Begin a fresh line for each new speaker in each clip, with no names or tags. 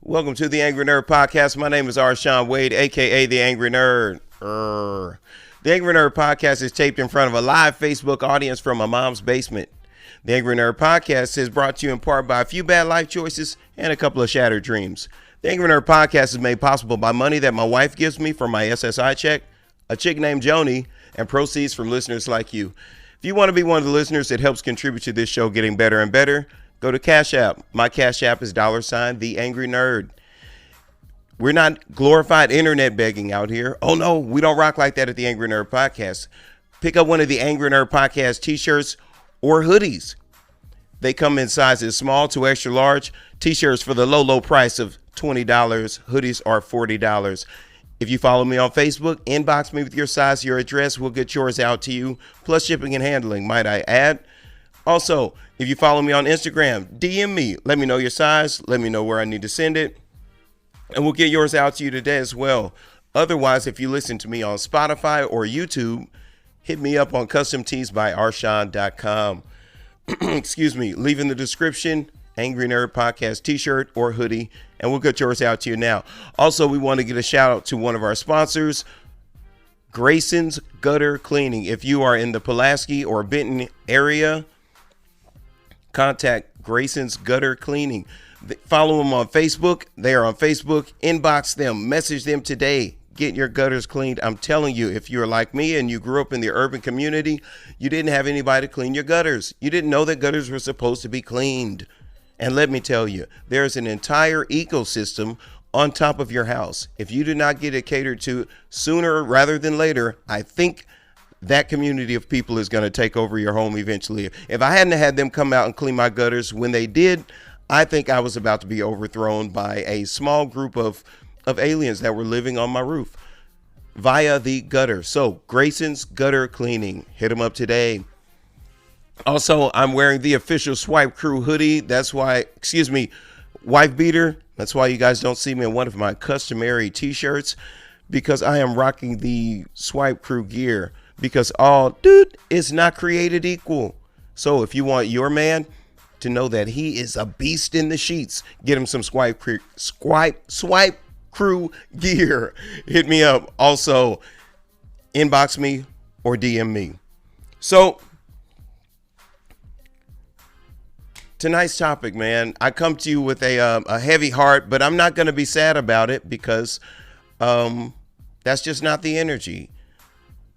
Welcome to the Angry Nerd Podcast. My name is Arshawn Wade, a.k.a. The Angry Nerd. The Angry Nerd Podcast is taped in front of a live Facebook audience from my mom's basement. The Angry Nerd Podcast is brought to you in part by a few bad life choices and a couple of shattered dreams. The Angry Nerd Podcast is made possible by money that my wife gives me for my SSI check, a chick named Joni, and proceeds from listeners like you. If you want to be one of the listeners that helps contribute to this show getting better and better, go to Cash App. My Cash App is $ The Angry Nerd. We're not glorified internet begging out here. Oh no, we don't rock like that at the Angry Nerd Podcast. Pick up one of the Angry Nerd Podcast t-shirts or hoodies. They come in sizes small to extra large. T-shirts for the low price of $20. Hoodies are $40. If you follow me on Facebook, inbox me with your size, your address. We'll get yours out to you. Plus shipping and handling, might I add. Also, if you follow me on Instagram, DM me. Let me know your size. Let me know where I need to send it. And we'll get yours out to you today as well. Otherwise, if you listen to me on Spotify or YouTube, hit me up on customteesbyarshawn.com. Excuse me. Leave in the description, Angry Nerd Podcast t-shirt or hoodie, and we'll get yours out to you now. Also, we want to get a shout out to one of our sponsors, Grayson's Gutter Cleaning. If you are in the Pulaski or Benton area, contact Grayson's Gutter Cleaning. Follow them on Facebook. They are on Facebook. Inbox them. Message them today. Get your gutters cleaned. I'm telling you, if you're like me and you grew up in the urban community, you didn't have anybody to clean your gutters. You didn't know that gutters were supposed to be cleaned. And let me tell you, there's an entire ecosystem on top of your house. If you do not get it catered to sooner rather than later, I think that community of people is going to take over your home eventually. If I hadn't had them come out and clean my gutters when they did, I think I was about to be overthrown by a small group of aliens that were living on my roof via the gutter. So Grayson's Gutter Cleaning, hit them up today. Also, I'm wearing the official Swipe Crew hoodie. That's why, wife beater. That's why you guys don't see me in one of my customary t-shirts, because I am rocking the Swipe Crew gear, because all dude is not created equal. So if you want your man to know that he is a beast in the sheets, get him some Swipe Crew gear. Hit me up. Also, inbox me or DM me. So tonight's topic, man, I come to you with a heavy heart, but I'm not going to be sad about it, because that's just not the energy.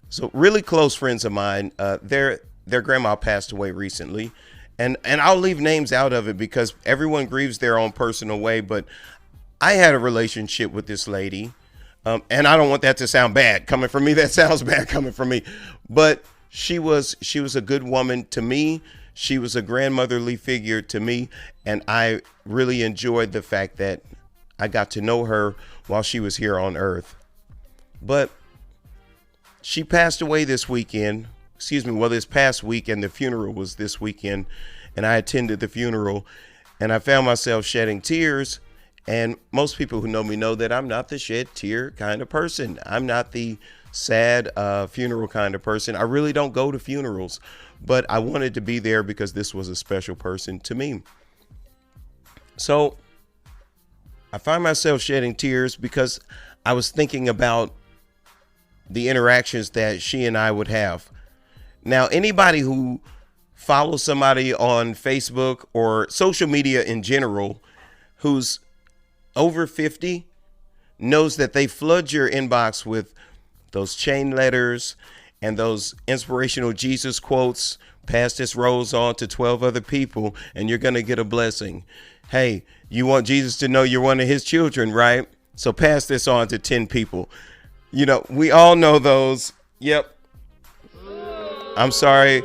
So really close friends of mine, their grandma passed away recently. And I'll leave names out of it because everyone grieves their own personal way. But I had a relationship with this lady. And I don't want that to sound bad coming from me. That sounds bad coming from me. But she was a good woman to me. She was a grandmotherly figure to me. And I really enjoyed the fact that I got to know her while she was here on earth. But she passed away this weekend. This past weekend. The funeral was this weekend, and I attended the funeral, and I found myself shedding tears. And most people who know me know that I'm not the shed tear kind of person. I'm not the sad funeral kind of person. I really don't go to funerals, but I wanted to be there because this was a special person to me. So I find myself shedding tears because I was thinking about the interactions that she and I would have. Now, anybody who follows somebody on Facebook or social media in general who's over 50 knows that they flood your inbox with those chain letters and those inspirational Jesus quotes. Pass this rose on to 12 other people and you're going to get a blessing. Hey, you want Jesus to know you're one of his children, right? So pass this on to 10 people. You know, we all know those. Yep. I'm sorry,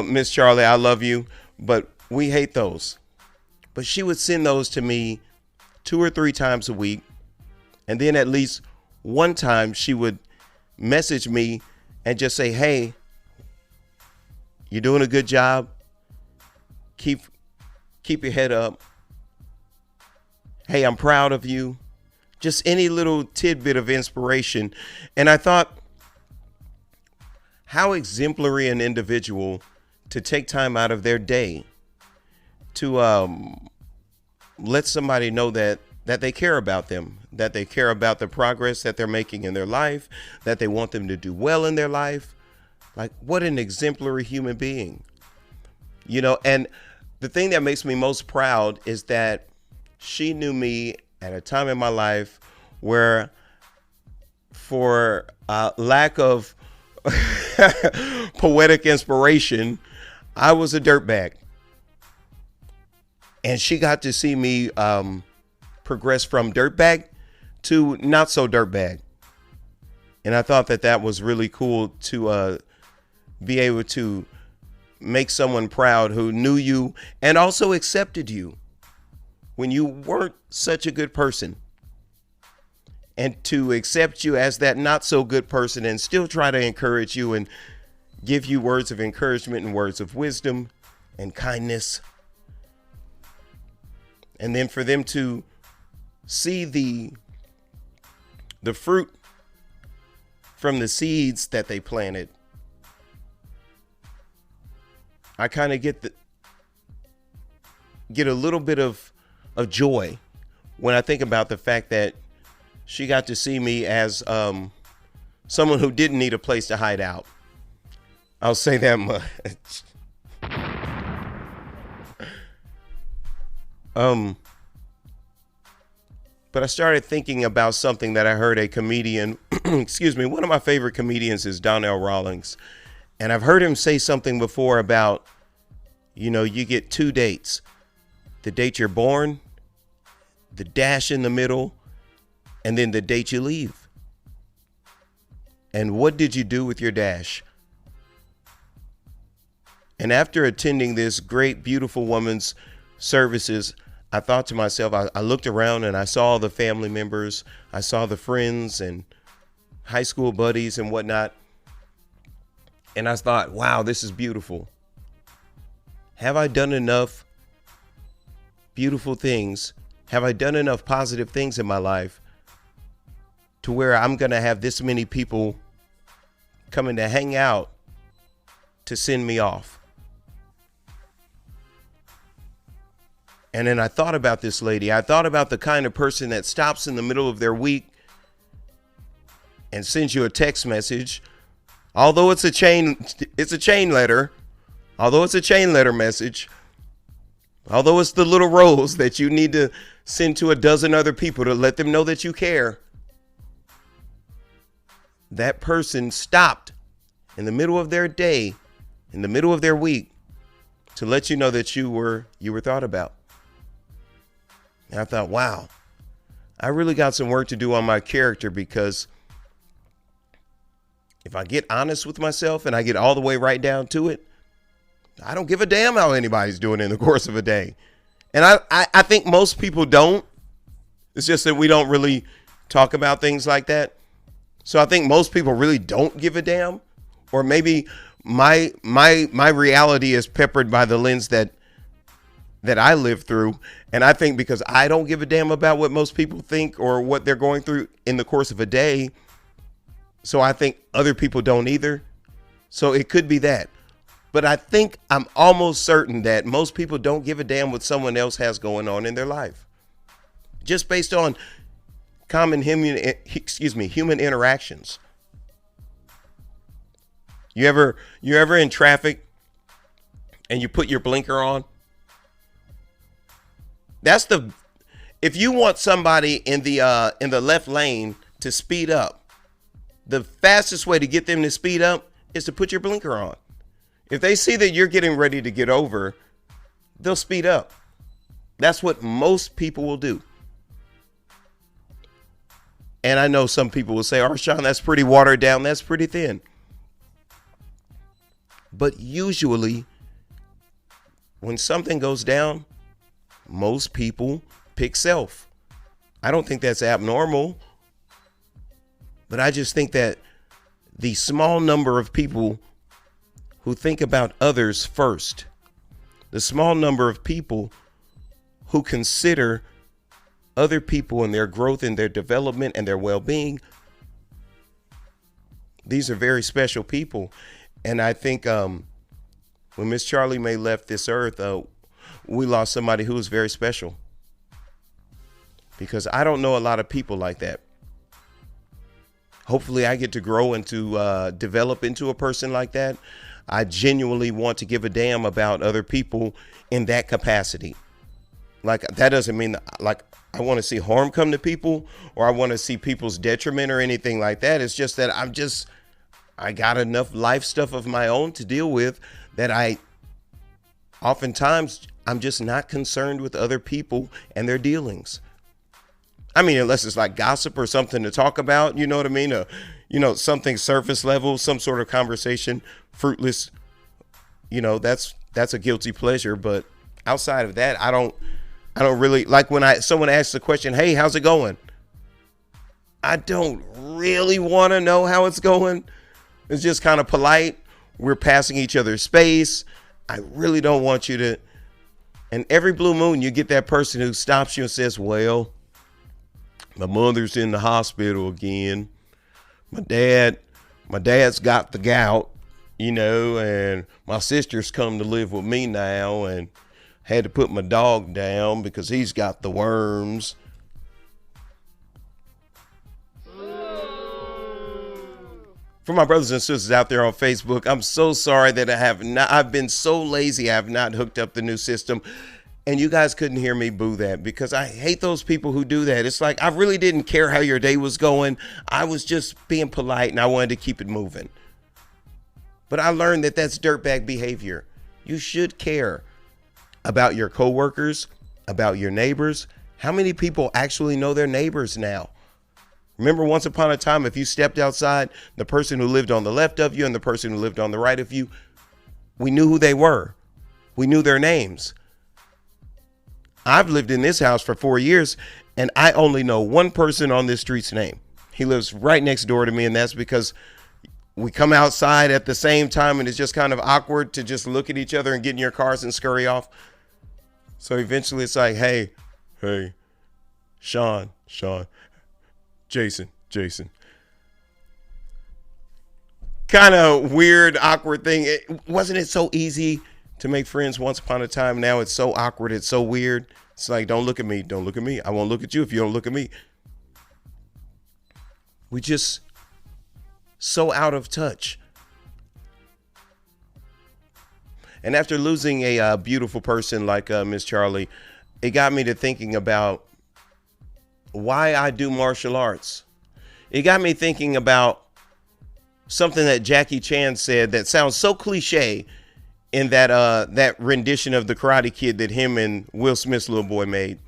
Miss Charlie, I love you, but we hate those. But she would send those to me 2 or 3 times a week. And then at least one time she would message me and just say, hey, you're doing a good job. Keep your head up. Hey, I'm proud of you. Just any little tidbit of inspiration. And I thought, how exemplary an individual to take time out of their day to let somebody know that that they care about them, that they care about the progress that they're making in their life, that they want them to do well in their life. Like, what an exemplary human being. And the thing that makes me most proud is that she knew me at a time in my life where, for lack of poetic inspiration, I was a dirtbag. And she got to see me progress from dirtbag to not so dirtbag. And I thought that that was really cool to be able to make someone proud who knew you and also accepted you when you weren't such a good person, and to accept you as that not so good person and still try to encourage you and give you words of encouragement and words of wisdom and kindness. And then for them to see the fruit from the seeds that they planted. I kind of get a little bit of joy when I think about the fact that she got to see me as someone who didn't need a place to hide out. I'll say that much. But I started thinking about something that I heard a comedian, excuse me, one of my favorite comedians is Donnell Rawlings. And I've heard him say something before about, you get two dates: the date you're born, the dash in the middle, and then the date you leave. And what did you do with your dash? And after attending this great, beautiful woman's services, I thought to myself, I looked around and I saw the family members, I saw the friends and high school buddies and whatnot. And I thought, wow, this is beautiful. Have I done enough beautiful things? Have I done enough positive things in my life to where I'm going to have this many people coming to hang out to send me off? And then I thought about this lady. I thought about the kind of person that stops in the middle of their week and sends you a text message. Although it's a chain letter, although it's a chain letter message, although it's the little rose that you need to send to a dozen other people to let them know that you care, that person stopped in the middle of their day, in the middle of their week, to let you know that you were thought about. And I thought, wow, I really got some work to do on my character, because if I get honest with myself and I get all the way right down to it, I don't give a damn how anybody's doing in the course of a day. And I think most people don't. It's just that we don't really talk about things like that. So I think most people really don't give a damn. Or maybe my reality is peppered by the lens that I live through. And I think because I don't give a damn about what most people think or what they're going through in the course of a day, so I think other people don't either. So it could be that. But I think I'm almost certain that most people don't give a damn what someone else has going on in their life, just based on common human interactions. You ever in traffic and you put your blinker on? If you want somebody in the left lane to speed up, the fastest way to get them to speed up is to put your blinker on. If they see that you're getting ready to get over, they'll speed up. That's what most people will do. And I know some people will say, "Oh, Sean, that's pretty watered down. That's pretty thin." But usually, when something goes down, most people pick self. I don't think that's abnormal. But I just think that the small number of people who think about others first, the small number of people who consider other people and their growth and their development and their well-being, these are very special people. And I think when Miss Charlie Mae left this earth, we lost somebody who was very special. because I don't know a lot of people like that. Hopefully I get to grow and to develop into a person like that. I genuinely want to give a damn about other people in that capacity. Like, that doesn't mean like I want to see harm come to people or I want to see people's detriment or anything like that. It's just that I got enough life stuff of my own to deal with that oftentimes I'm just not concerned with other people and their dealings. I mean, unless it's like gossip or something to talk about, you know what I mean? Something surface level, some sort of conversation, fruitless, that's a guilty pleasure. But outside of that, I don't really like when someone asks the question, "Hey, how's it going?" I don't really want to know how it's going. It's just kind of polite. We're passing each other's space. I really don't want you to. And every blue moon, you get that person who stops you and says, "Well, my mother's in the hospital again. My dad's got the gout, and my sister's come to live with me now and had to put my dog down because he's got the worms." For my brothers and sisters out there on Facebook, I'm so sorry that I've been so lazy. I have not hooked up the new system. And you guys couldn't hear me boo that because I hate those people who do that. It's like, I really didn't care how your day was going. I was just being polite and I wanted to keep it moving. But I learned that that's dirtbag behavior. You should care about your coworkers, about your neighbors. How many people actually know their neighbors now? Remember, once upon a time, if you stepped outside, the person who lived on the left of you and the person who lived on the right of you, we knew who they were. We knew their names. I've lived in this house for 4 years, and I only know one person on this street's name. He lives right next door to me, and that's because we come outside at the same time, and it's just kind of awkward to just look at each other and get in your cars and scurry off. So eventually it's like, hey, Sean, Jason. Kind of weird, awkward thing. Wasn't it so easy to make friends once upon a time? Now it's so awkward. It's so weird. It's like, don't look at me. Don't look at me. I won't look at you if you don't look at me. We just so out of touch. And after losing a beautiful person like Miss Charlie, it got me to thinking about why I do martial arts. It got me thinking about something that Jackie Chan said that sounds so cliche in that rendition of The Karate Kid that him and Will Smith's little boy made.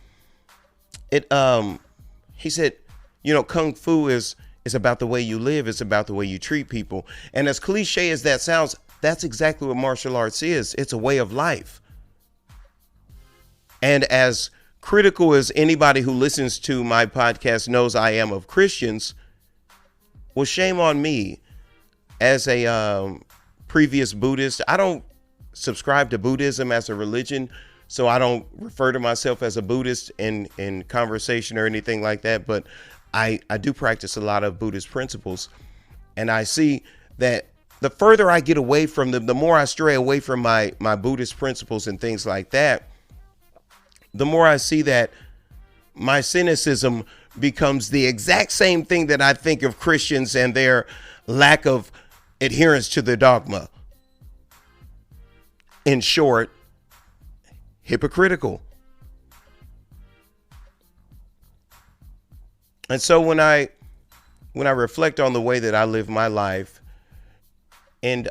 He said, Kung Fu is about the way you live. It's about the way you treat people. And as cliche as that sounds, that's exactly what martial arts is. It's a way of life. And as critical as anybody who listens to my podcast knows I am of Christians, well, shame on me. As a previous Buddhist, I don't subscribe to Buddhism as a religion, so I don't refer to myself as a Buddhist in conversation or anything like that. But I do practice a lot of Buddhist principles, and I see that the further I get away from them, the more I stray away from my Buddhist principles and things like that, the more I see that my cynicism becomes the exact same thing that I think of Christians and their lack of adherence to the dogma. In short, hypocritical. And so when I reflect on the way that I live my life, and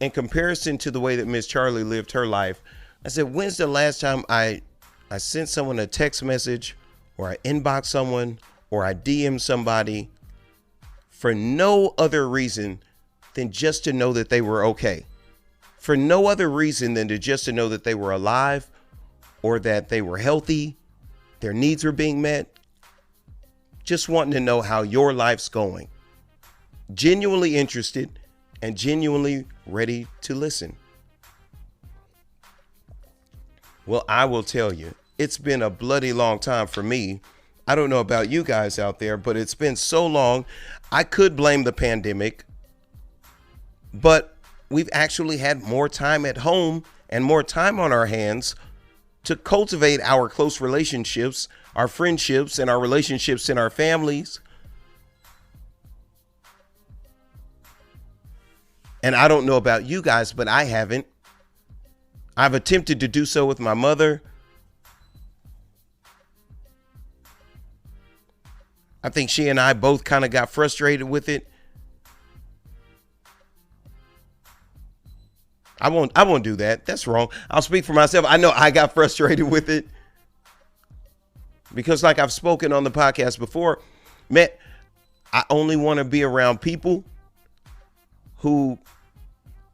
in comparison to the way that Miss Charlie lived her life, I said, when's the last time I sent someone a text message, or I inbox someone, or I DM somebody for no other reason than just to know that they were okay? For no other reason than to know that they were alive, or that they were healthy, their needs were being met. Just wanting to know how your life's going. Genuinely interested and genuinely ready to listen. Well, I will tell you, it's been a bloody long time for me. I don't know about you guys out there, but it's been so long. I could blame the pandemic, but we've actually had more time at home and more time on our hands to cultivate our close relationships, our friendships, and our relationships in our families. And I don't know about you guys, but I haven't. I've attempted to do so with my mother. I think she and I both kind of got frustrated with it. I won't do that. That's wrong. I'll speak for myself. I know I got frustrated with it because, like I've spoken on the podcast before, man, I only want to be around people who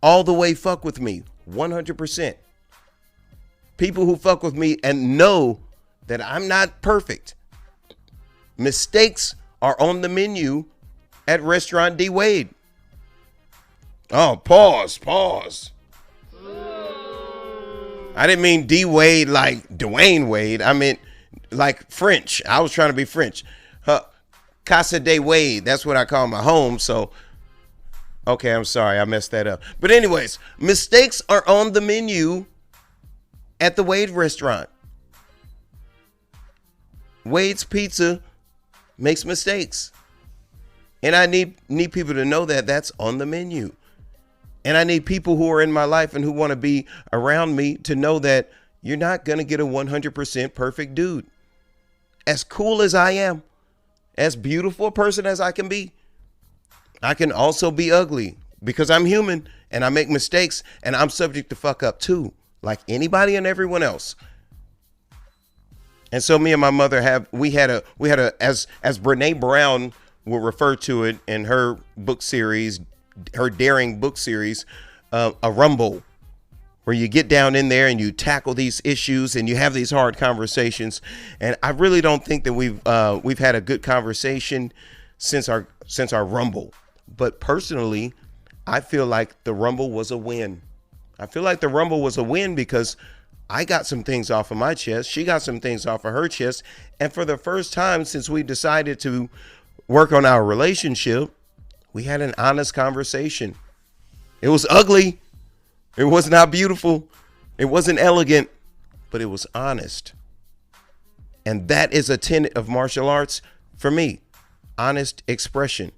all the way fuck with me 100%. People who fuck with me and know that I'm not perfect. Mistakes are on the menu at Restaurant D Wade. Oh, pause. I didn't mean D Wade like Dwayne Wade. I meant like French. I was trying to be French. Casa de Wade. That's what I call my home. So, okay, I'm sorry. I messed that up. But anyways, mistakes are on the menu at the Wade restaurant. Wade's Pizza makes mistakes. And I need people to know that that's on the menu. And I need people who are in my life and who want to be around me to know that you're not going to get a 100% perfect dude. As cool as I am, as beautiful a person as I can be, I can also be ugly because I'm human and I make mistakes and I'm subject to fuck up too, like anybody and everyone else. And so me and my mother we had a as Brene Brown will refer to it in her book series, her daring book series, a rumble, where you get down in there and you tackle these issues and you have these hard conversations. And I really don't think that we've had a good conversation since our rumble. But personally, I feel like the rumble was a win. I feel like the rumble was a win because I got some things off of my chest. She got some things off of her chest. And for the first time since we decided to work on our relationship, we had an honest conversation. It was ugly. It was not beautiful. It wasn't elegant, but it was honest. And that is a tenet of martial arts for me. Honest expression.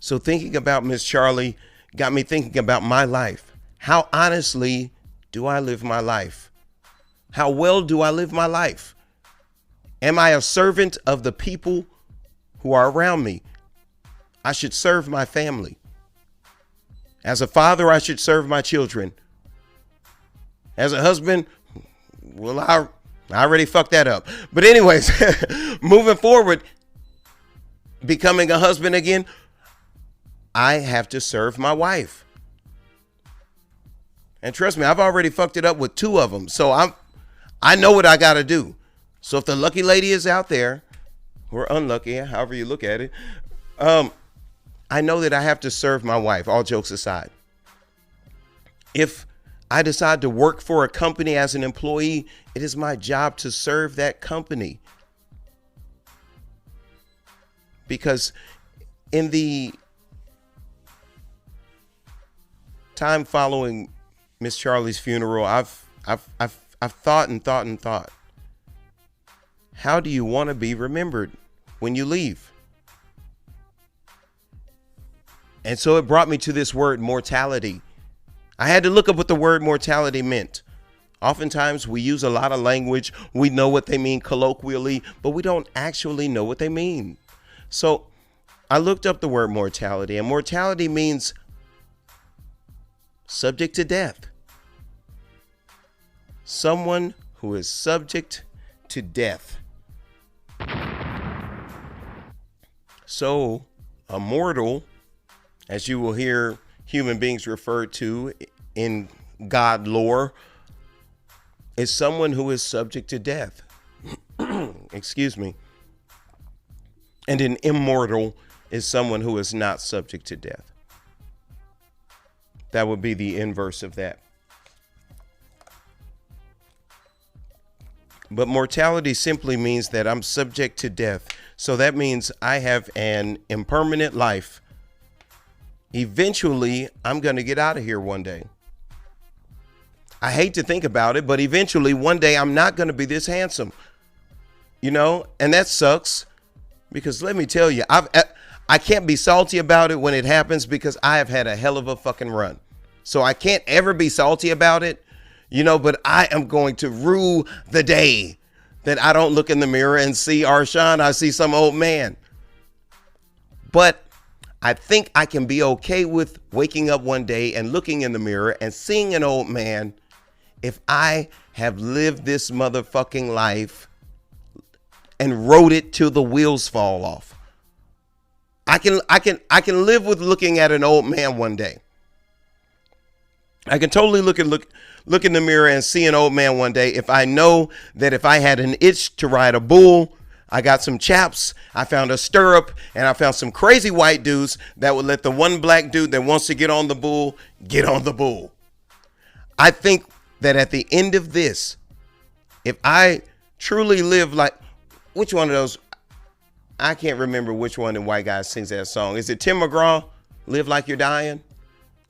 So thinking about Miss Charlie got me thinking about my life. How honestly do I live my life? How well do I live my life? Am I a servant of the people who are around me? I should serve my family. As a father, I should serve my children. As a husband, well, I already fucked that up. But anyways, moving forward, becoming a husband again, I have to serve my wife. And trust me, I've already fucked it up with 2 of them. So I know what I got to do. So if the lucky lady is out there, or unlucky, however you look at it, I know that I have to serve my wife, all jokes aside. If I decide to work for a company as an employee, it is my job to serve that company. Because in the time following Miss Charlie's funeral, I've thought. How do you want to be remembered when you leave? And so it brought me to this word mortality. I had to look up what the word mortality meant. Oftentimes we use a lot of language. We know what they mean colloquially, but we don't actually know what they mean. So I looked up the word mortality, and mortality means subject to death. Someone who is subject to death. So a mortal, as you will hear human beings referred to in God lore, is someone who is subject to death. Excuse me. And an immortal is someone who is not subject to death. That would be the inverse of that. But mortality simply means that I'm subject to death. So that means I have an impermanent life. Eventually, I'm going to get out of here one day. I hate to think about it, but eventually one day I'm not going to be this handsome, and that sucks because let me tell you, I can't be salty about it when it happens because I have had a hell of a fucking run. So I can't ever be salty about it, but I am going to rue the day that I don't look in the mirror and see Arshawn. I see some old man. But I think I can be okay with waking up one day and looking in the mirror and seeing an old man if I have lived this motherfucking life and rode it till the wheels fall off. I can live with looking at an old man one day. I can totally look in the mirror and see an old man one day if I know that if I had an itch to ride a bull, I got some chaps, I found a stirrup, and I found some crazy white dudes that would let the one black dude that wants to get on the bull, get on the bull. I think that at the end of this, if I truly live like, which one of those, I can't remember which one of the white guys sings that song. Is it Tim McGraw, Live Like You're Dying?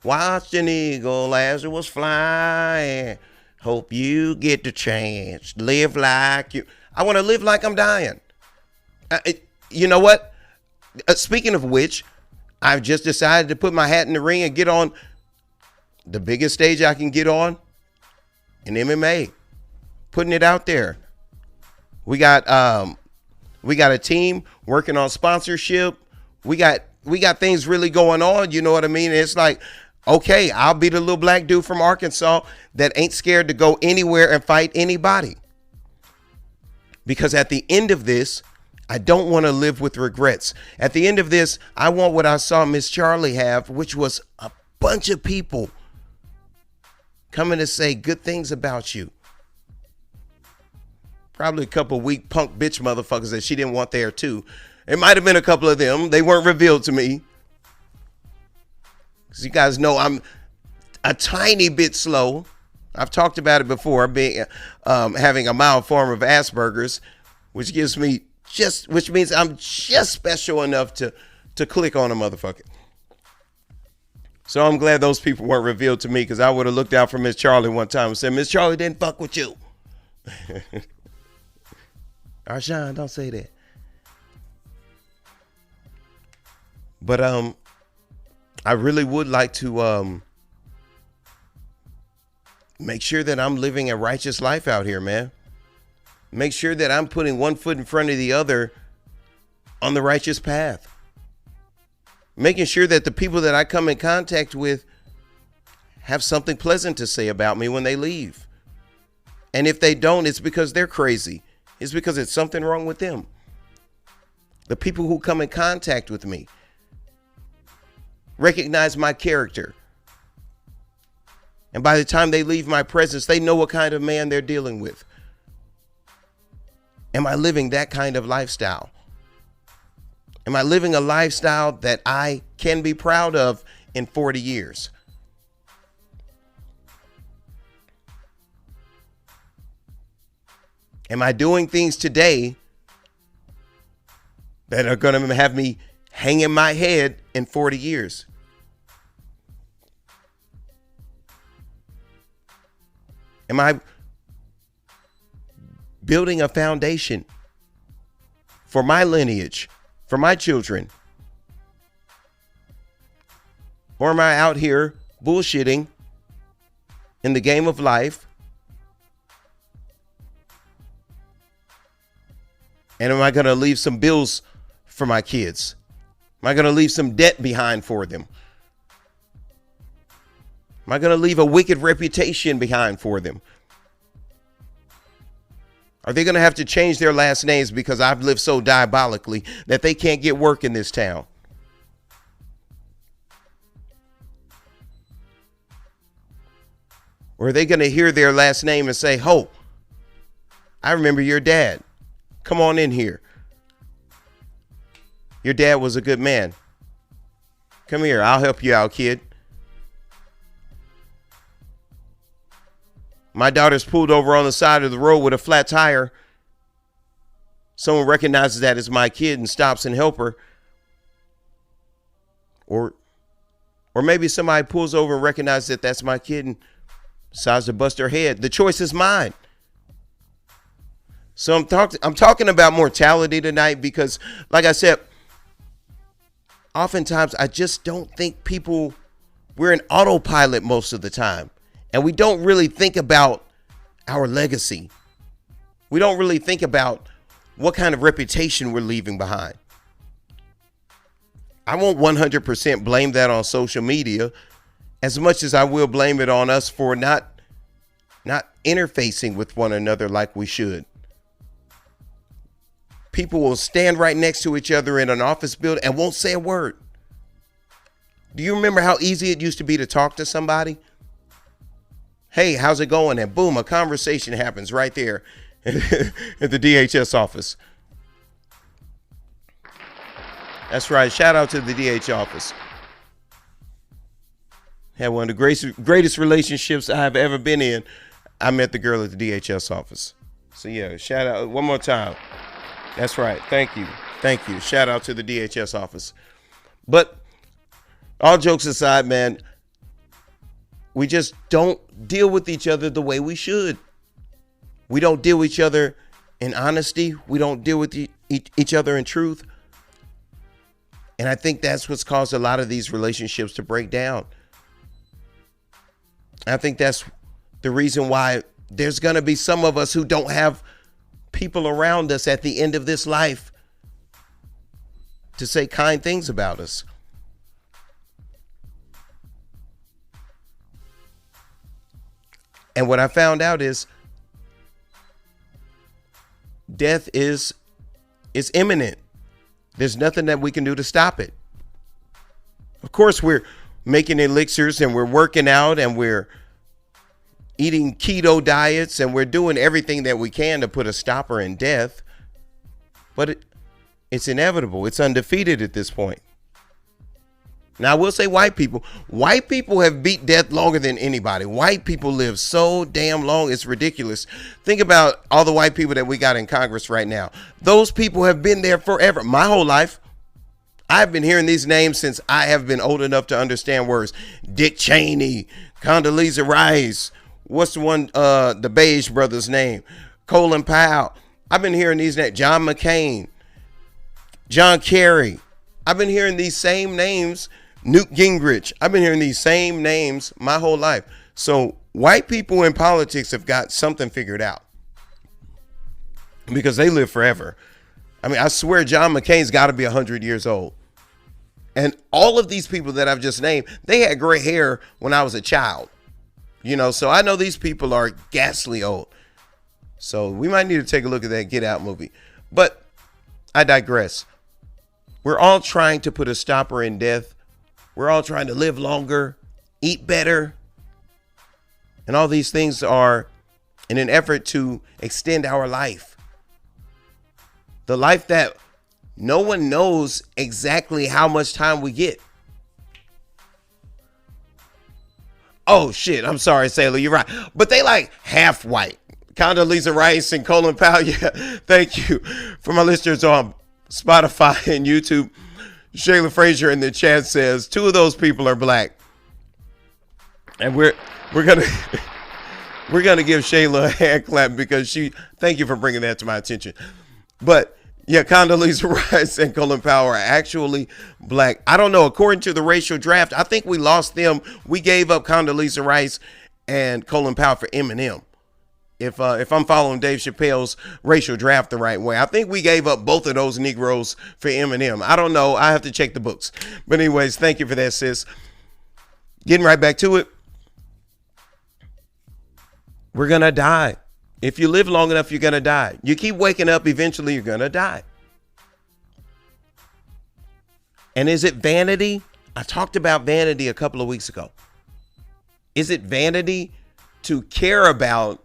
Watch an eagle as it was flying. Hope you get the chance. Live like you. I want to live like I'm dying. You know what? Speaking of which, I've just decided to put my hat in the ring and get on the biggest stage I can get on in MMA. Putting it out there. We got a team working on sponsorship. We got things really going on. You know what I mean? It's like, okay, I'll be the little black dude from Arkansas that ain't scared to go anywhere and fight anybody. Because at the end of this, I don't want to live with regrets. At the end of this, I want what I saw Miss Charlie have, which was a bunch of people coming to say good things about you. Probably a couple weak punk bitch motherfuckers that she didn't want there too. It might have been a couple of them. They weren't revealed to me. Because you guys know I'm a tiny bit slow. I've talked about it before, being having a mild form of Asperger's, which means I'm just special enough to click on a motherfucker. So I'm glad those people weren't revealed to me, because I would have looked out for Miss Charlie one time and said, Miss Charlie didn't fuck with you. Arshawn, don't say that. But I really would like to make sure that I'm living a righteous life out here, man. Make sure that I'm putting one foot in front of the other on the righteous path. Making sure that the people that I come in contact with have something pleasant to say about me when they leave. And if they don't, it's because they're crazy. It's because it's something wrong with them. The people who come in contact with me recognize my character. And by the time they leave my presence, they know what kind of man they're dealing with. Am I living that kind of lifestyle? Am I living a lifestyle that I can be proud of in 40 years? Am I doing things today that are going to have me hanging my head in 40 years? Am I building a foundation for my lineage, for my children? Or am I out here bullshitting in the game of life? And am I going to leave some bills for my kids? Am I going to leave some debt behind for them? Am I going to leave a wicked reputation behind for them? Are they going to have to change their last names because I've lived so diabolically that they can't get work in this town? Or are they going to hear their last name and say, "Ho, I remember your dad. Come on in here. Your dad was a good man. Come here, I'll help you out, kid." My daughter's pulled over on the side of the road with a flat tire. Someone recognizes that as my kid and stops and help her. Or maybe somebody pulls over and recognizes that that's my kid and decides to bust her head. The choice is mine. So I'm talking about mortality tonight because, like I said, oftentimes I just don't think we're in autopilot most of the time. And we don't really think about our legacy. We don't really think about what kind of reputation we're leaving behind. I won't 100% blame that on social media as much as I will blame it on us for not interfacing with one another like we should. People will stand right next to each other in an office building and won't say a word. Do you remember how easy it used to be to talk to somebody? Hey, how's it going? And boom, a conversation happens right there at the DHS office. That's right. Shout out to the DH office. Had one of the greatest relationships I've ever been in. I met the girl at the DHS office. So yeah, shout out one more time. That's right. Thank you. Thank you. Shout out to the DHS office. But all jokes aside, man, we just don't deal with each other the way we should. We don't deal with each other in honesty. We don't deal with each other in truth. And I think that's what's caused a lot of these relationships to break down. I think that's the reason why there's going to be some of us who don't have people around us at the end of this life to say kind things about us. And what I found out is death is imminent. There's nothing that we can do to stop it. Of course, we're making elixirs and we're working out and we're eating keto diets and we're doing everything that we can to put a stopper in death. But it's inevitable. It's undefeated at this point. Now, I will say white people have beat death longer than anybody. White people live so damn long. It's ridiculous. Think about all the white people that we got in Congress right now. Those people have been there forever. My whole life. I've been hearing these names since I have been old enough to understand words. Dick Cheney, Condoleezza Rice. What's the one, the Beige brothers' name? Colin Powell. I've been hearing these names. John McCain, John Kerry. I've been hearing these same names. Newt Gingrich. I've been hearing these same names my whole life. So white people in politics have got something figured out because they live forever. I mean, I swear John McCain's got to be 100 years old. And all of these people that I've just named, they had gray hair when I was a child. You know, so I know these people are ghastly old. So we might need to take a look at that Get Out movie. But I digress. We're all trying to put a stopper in death. We're all trying to live longer, eat better. And all these things are in an effort to extend our life. The life that no one knows exactly how much time we get. Oh, shit. I'm sorry, Sailor. You're right. But they like half white. Condoleezza Rice and Colin Powell. Yeah, thank you. For my listeners on Spotify and YouTube, Shayla Frazier in the chat says 2 of those people are black. And we're gonna give Shayla a hand clap because thank you for bringing that to my attention. But yeah, Condoleezza Rice and Colin Powell are actually black. I don't know. According to the racial draft, I think we lost them. We gave up Condoleezza Rice and Colin Powell for Eminem. If I'm following Dave Chappelle's racial draft the right way, I think we gave up both of those Negroes for Eminem. I don't know. I have to check the books. But anyways, thank you for that, sis. Getting right back to it. We're going to die. If you live long enough, you're going to die. You keep waking up, eventually you're going to die. And is it vanity? I talked about vanity a couple of weeks ago. Is it vanity to care about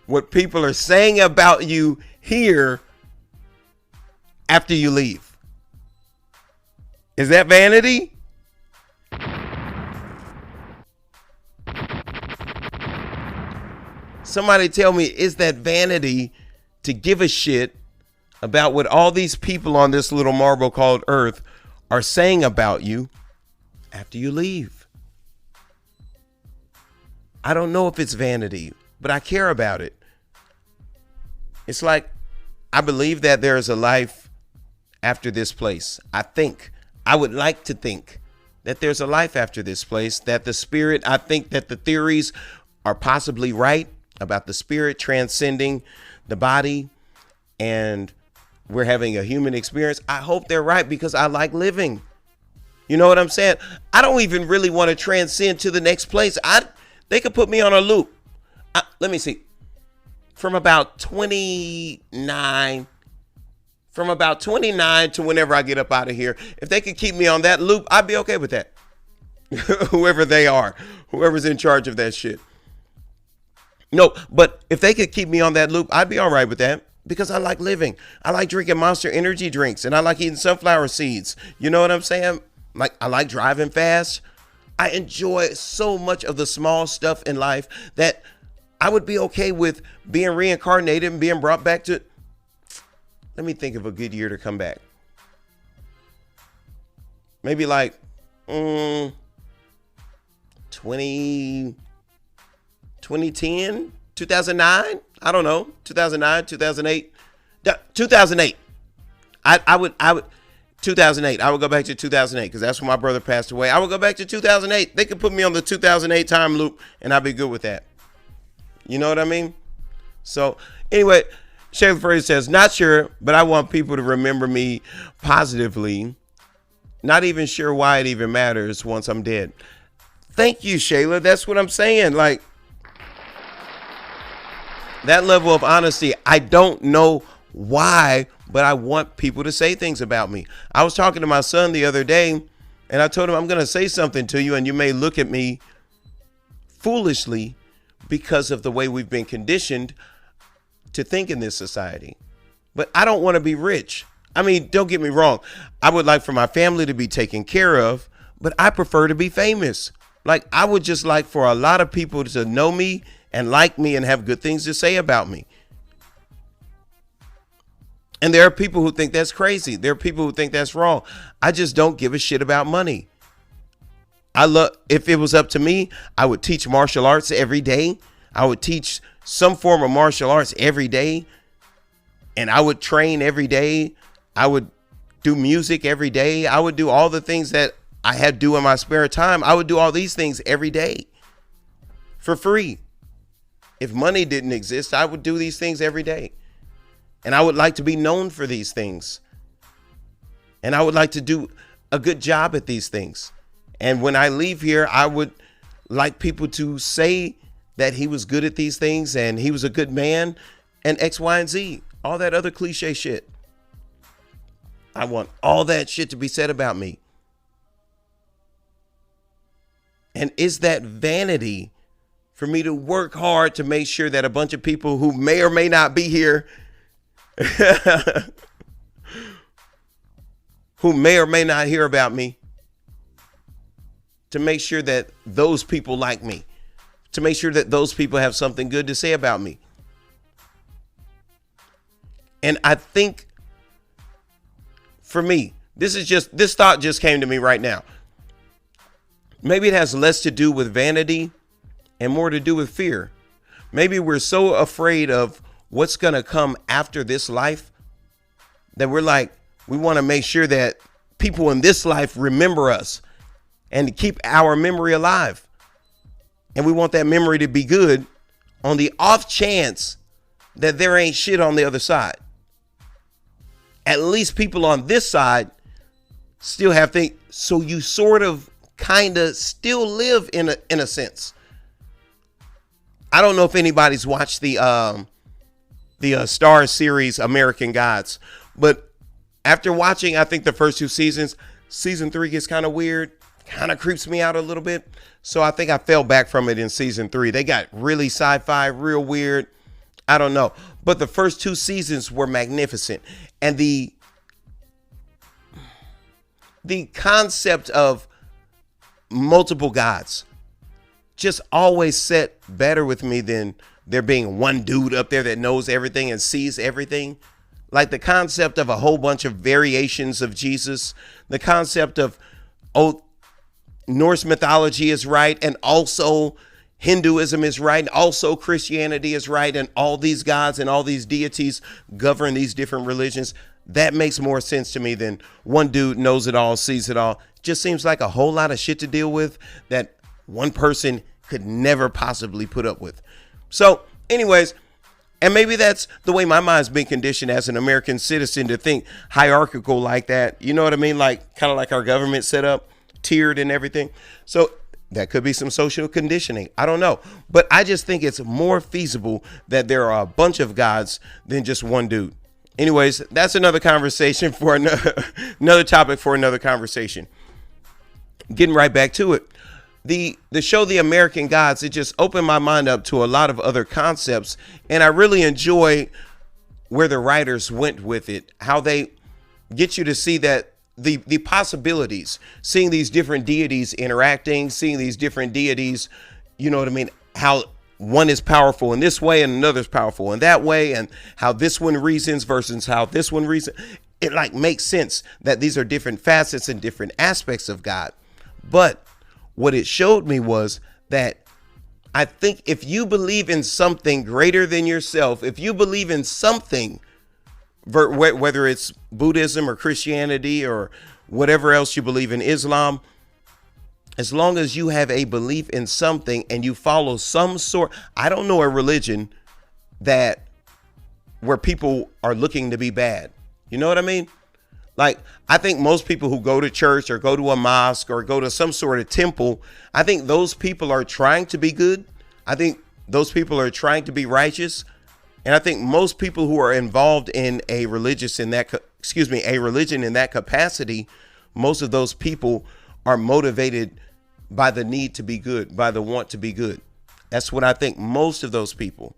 what people are saying about you here after you leave? Is that vanity? Somebody tell me, is that vanity to give a shit about what all these people on this little marble called Earth are saying about you after you leave? I don't know if it's vanity, but I care about it. It's like I believe that there is a life after this place. I would like to think that there's a life after this place, that the spirit, I think that the theories are possibly right about the spirit transcending the body and we're having a human experience. I hope they're right because I like living. You know what I'm saying? I don't even really want to transcend to the next place. They could put me on a loop. Let me see. From about 29 to whenever I get up out of here, if they could keep me on that loop, I'd be okay with that. Whoever they are, whoever's in charge of that shit. No, but if they could keep me on that loop, I'd be all right with that because I like living. I like drinking Monster energy drinks and I like eating sunflower seeds. You know what I'm saying? Like I like driving fast. I enjoy so much of the small stuff in life that I would be okay with being reincarnated and being brought back to. Let me think of a good year to come back. Maybe like 2010, 2009. I don't know. 2009, 2008, 2008. I would 2008. I would go back to 2008 because that's when my brother passed away. I would go back to 2008. They could put me on the 2008 time loop and I'd be good with that. You know what I mean? So anyway, Shayla Fraser says, not sure, but I want people to remember me positively. Not even sure why it even matters once I'm dead. Thank you, Shayla. That's what I'm saying. Like that level of honesty. I don't know why, but I want people to say things about me. I was talking to my son the other day and I told him I'm going to say something to you and you may look at me foolishly because of the way we've been conditioned to think in this society. But I don't want to be rich. I mean, don't get me wrong. I would like for my family to be taken care of, but I prefer to be famous. Like I would just like for a lot of people to know me and like me and have good things to say about me. And there are people who think that's crazy. There are people who think that's wrong. I just don't give a shit about money. If it was up to me, I would teach martial arts every day. I would teach some form of martial arts every day. And I would train every day. I would do music every day. I would do all the things that I had to do in my spare time. I would do all these things every day for free. If money didn't exist, I would do these things every day. And I would like to be known for these things. And I would like to do a good job at these things. And when I leave here, I would like people to say that he was good at these things and he was a good man and X, Y, and Z. All that other cliche shit. I want all that shit to be said about me. And is that vanity for me to work hard to make sure that a bunch of people who may or may not be here, who may or may not hear about me, to make sure that those people like me, to make sure that those people have something good to say about me. And I think for me, this thought just came to me right now. Maybe it has less to do with vanity and more to do with fear. Maybe we're so afraid of what's going to come after this life that we're like, we want to make sure that people in this life remember us and to keep our memory alive. And we want that memory to be good on the off chance that there ain't shit on the other side. At least people on this side still have things. So you sort of kind of still live in a sense. I don't know if anybody's watched the Star series American Gods, but after watching, I think the first two seasons, season 3 gets kind of weird, kind of creeps me out a little bit. So I think I fell back from it in season 3. They got really sci-fi, real weird. I don't know. But the first 2 seasons were magnificent. And the concept of multiple gods just always set better with me than there being one dude up there that knows everything and sees everything. Like the concept of a whole bunch of variations of Jesus, the concept of, Norse mythology is right, and also Hinduism is right, and also Christianity is right, and all these gods and all these deities govern these different religions. That makes more sense to me than one dude knows it all, sees it all. Just seems like a whole lot of shit to deal with that one person could never possibly put up with. So, anyways, and maybe that's the way my mind's been conditioned as an American citizen to think hierarchical like that. You know what I mean? Like kind of like our government set up, tiered and everything. So that could be some social conditioning. I don't know. But I just think it's more feasible that there are a bunch of gods than just one dude. Anyways, that's another conversation for another topic for another conversation. Getting right back to it. The show The American Gods, it just opened my mind up to a lot of other concepts, and I really enjoy where the writers went with it, how they get you to see that the possibilities, seeing these different deities interacting, seeing these different deities, you know what I mean, how one is powerful in this way and another's powerful in that way, and how this one reasons versus how this one reasons. It like makes sense that these are different facets and different aspects of God. But what it showed me was that I think if you believe in something greater than yourself, if you believe in something, whether it's Buddhism or Christianity or whatever else you believe in, Islam, as long as you have a belief in something and you follow some sort, I don't know a religion that where people are looking to be bad. You know what I mean? Like, I think most people who go to church or go to a mosque or go to some sort of temple, I think those people are trying to be good. I think those people are trying to be righteous. And I think most people who are involved in a religion in that capacity, most of those people are motivated by the need to be good, by the want to be good. That's what I think most of those people.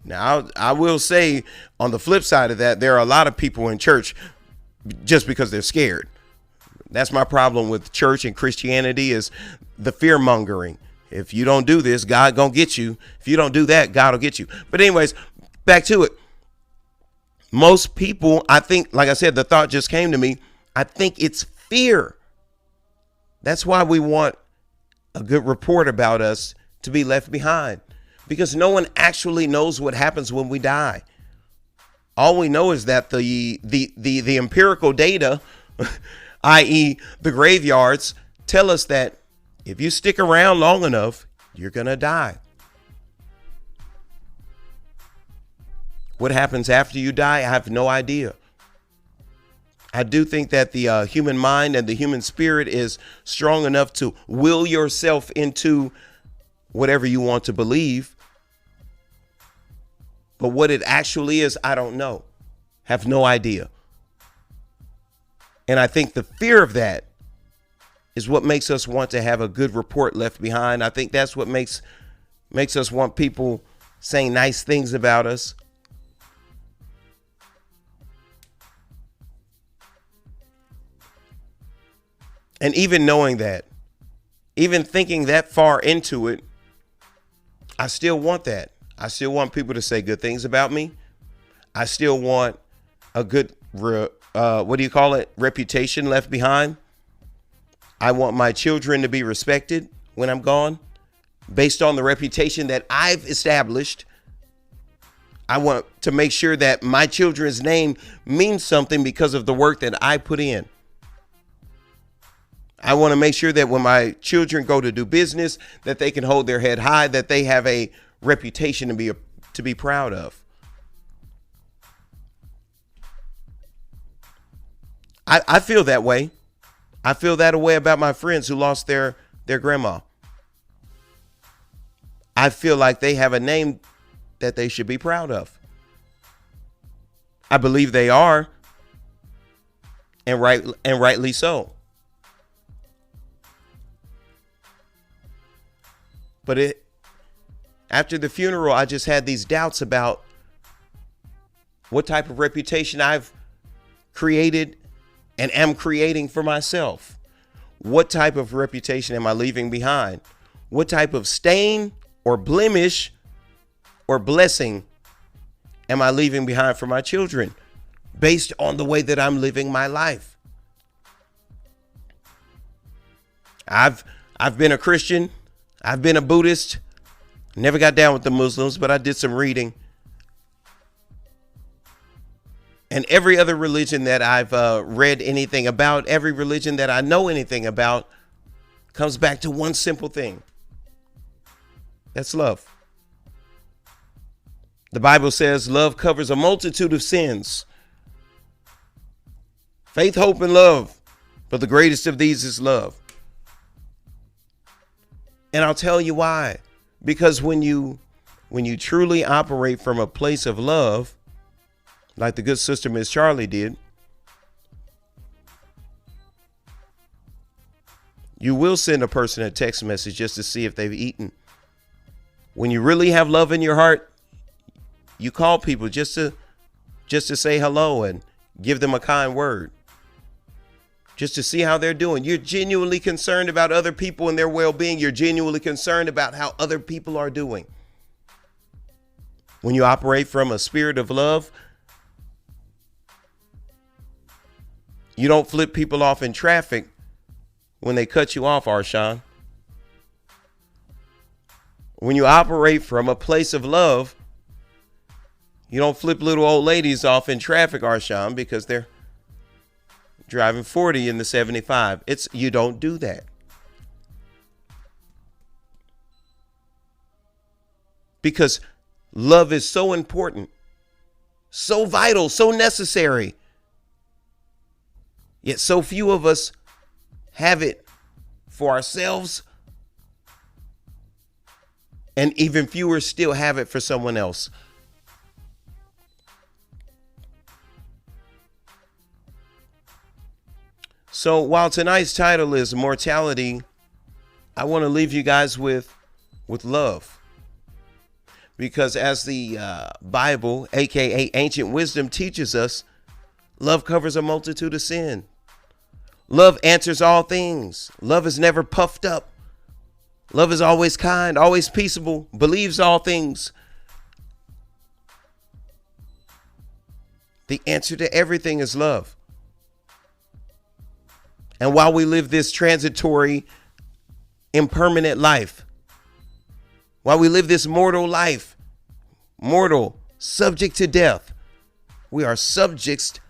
Now, I will say on the flip side of that, there are a lot of people in church just because they're scared. That's my problem with church and Christianity is the fear mongering. If you don't do this, God gonna get you. If you don't do that, God will get you. But anyways, back to it. Most people, I think, like I said, the thought just came to me. I think it's fear. That's why we want a good report about us to be left behind, because no one actually knows what happens when we die. All we know is that the empirical data, i.e. the graveyards, tell us that if you stick around long enough, you're going to die. What happens after you die, I have no idea. I do think that the human mind and the human spirit is strong enough to will yourself into whatever you want to believe. But what it actually is, I don't know. Have no idea. And I think the fear of that is what makes us want to have a good report left behind. I think that's what makes us want people saying nice things about us. And even knowing that, even thinking that far into it, I still want that. I still want people to say good things about me. I still want a good, reputation left behind. I want my children to be respected when I'm gone based on the reputation that I've established. I want to make sure that my children's name means something because of the work that I put in. I want to make sure that when my children go to do business, that they can hold their head high, that they have a reputation to be proud of. I feel that way. I feel that way about my friends who lost their grandma. I feel like they have a name that they should be proud of. I believe they are, and rightly so. But after the funeral, I just had these doubts about what type of reputation I've created and am creating for myself. What type of reputation am I leaving behind? What type of stain or blemish or blessing am I leaving behind for my children based on the way that I'm living my life? I've been a Christian. I've been a Buddhist, never got down with the Muslims, but I did some reading. And every other religion that I've read anything about, every religion that I know anything about, comes back to one simple thing. That's love. The Bible says love covers a multitude of sins. Faith, hope, and love. But the greatest of these is love. And I'll tell you why. Because when you truly operate from a place of love, like the good sister Miss Charlie did, you will send a person a text message just to see if they've eaten. When you really have love in your heart, you call people just to say hello and give them a kind word, just to see how they're doing. You're genuinely concerned about other people and their well-being. You're genuinely concerned about how other people are doing. When you operate from a spirit of love, you don't flip people off in traffic when they cut you off, Arshawn. When you operate from a place of love, you don't flip little old ladies off in traffic, Arshawn, because they're driving 40 in the 75. You don't do that. Because love is so important, so vital, so necessary. Yet so few of us have it for ourselves, and even fewer still have it for someone else. So while tonight's title is Mortality, I want to leave you guys with love. Because as the Bible, aka ancient wisdom, teaches us, love covers a multitude of sin. Love answers all things. Love is never puffed up. Love is always kind, always peaceable, believes all things. The answer to everything is love. And while we live this transitory, impermanent life, while we live this mortal life, mortal, subject to death, we are subjects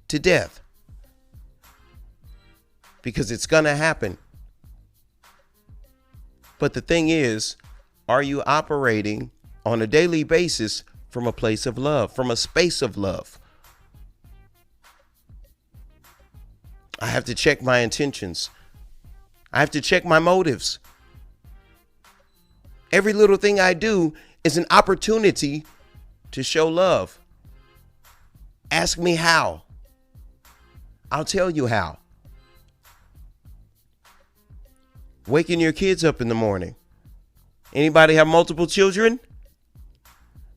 to death. Because it's going to happen. But the thing is, are you operating on a daily basis from a place of love, from a space of love? I have to check my intentions. I have to check my motives. Every little thing I do is an opportunity to show love. Ask me how. I'll tell you how. Waking your kids up in the morning. Anybody have multiple children?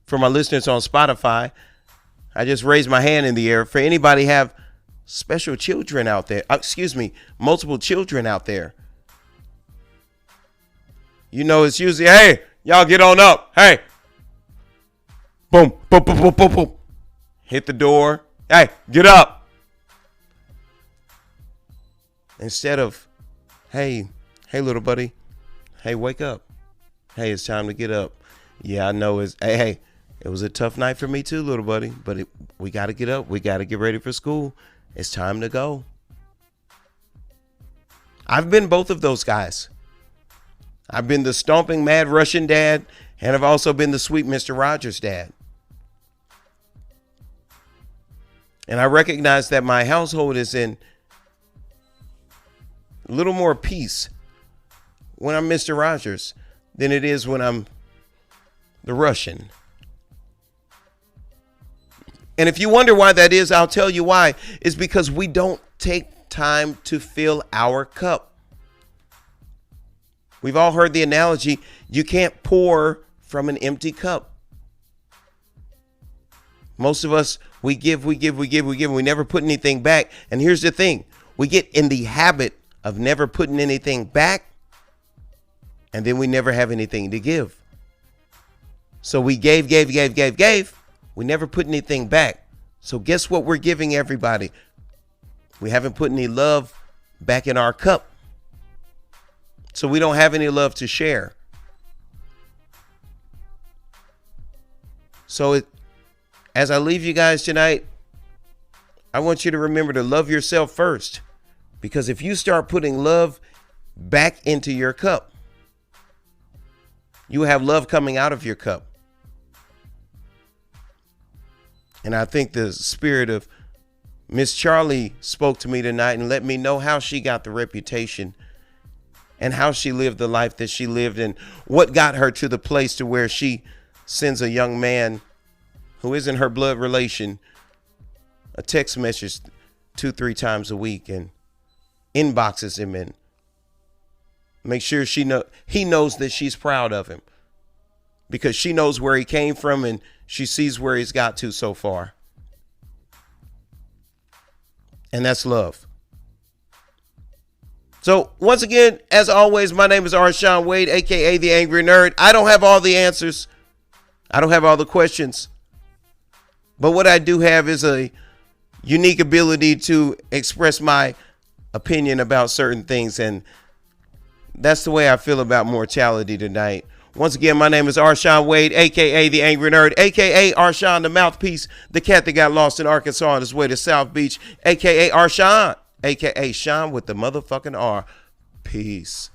For my listeners on Spotify, I just raised my hand in the air. For anybody have special children out there, multiple children out there. You know, it's usually, hey, y'all get on up. Hey, boom, boom, boom, boom, boom, boom. Hit the door. Hey, get up. Instead of, hey, little buddy. Hey, wake up. Hey, it's time to get up. Yeah, I know hey, it was a tough night for me too, little buddy, but we got to get up. We got to get ready for school. It's time to go. I've been both of those guys. I've been the stomping, mad Russian dad, and I've also been the sweet Mr. Rogers dad. And I recognize that my household is in a little more peace when I'm Mr. Rogers than it is when I'm the Russian. And if you wonder why that is, I'll tell you why. It's because we don't take time to fill our cup. We've all heard the analogy, you can't pour from an empty cup. Most of us, we give, and we never put anything back. And here's the thing, we get in the habit of never putting anything back, and then we never have anything to give. So we gave. We never put anything back. So guess what we're giving everybody? We haven't put any love back in our cup. So we don't have any love to share. So as I leave you guys tonight, I want you to remember to love yourself first. Because if you start putting love back into your cup, you have love coming out of your cup. And I think the spirit of Miss Charlie spoke to me tonight and let me know how she got the reputation and how she lived the life that she lived and what got her to the place to where she sends a young man who isn't her blood relation a text message 2-3 times a week and inboxes him and make sure he knows that she's proud of him because she knows where he came from and she sees where he's got to so far. And that's love. So once again, as always, my name is Arshawn Wade, aka the Angry Nerd. I don't have all the answers. I don't have all the questions. But what I do have is a unique ability to express my opinion about certain things. And that's the way I feel about mortality tonight. Once again, my name is Arshawn Wade, a.k.a. the Angry Nerd, a.k.a. Arshawn the Mouthpiece, the cat that got lost in Arkansas on his way to South Beach, a.k.a. Arshawn, a.k.a. Sean with the motherfucking R. Peace.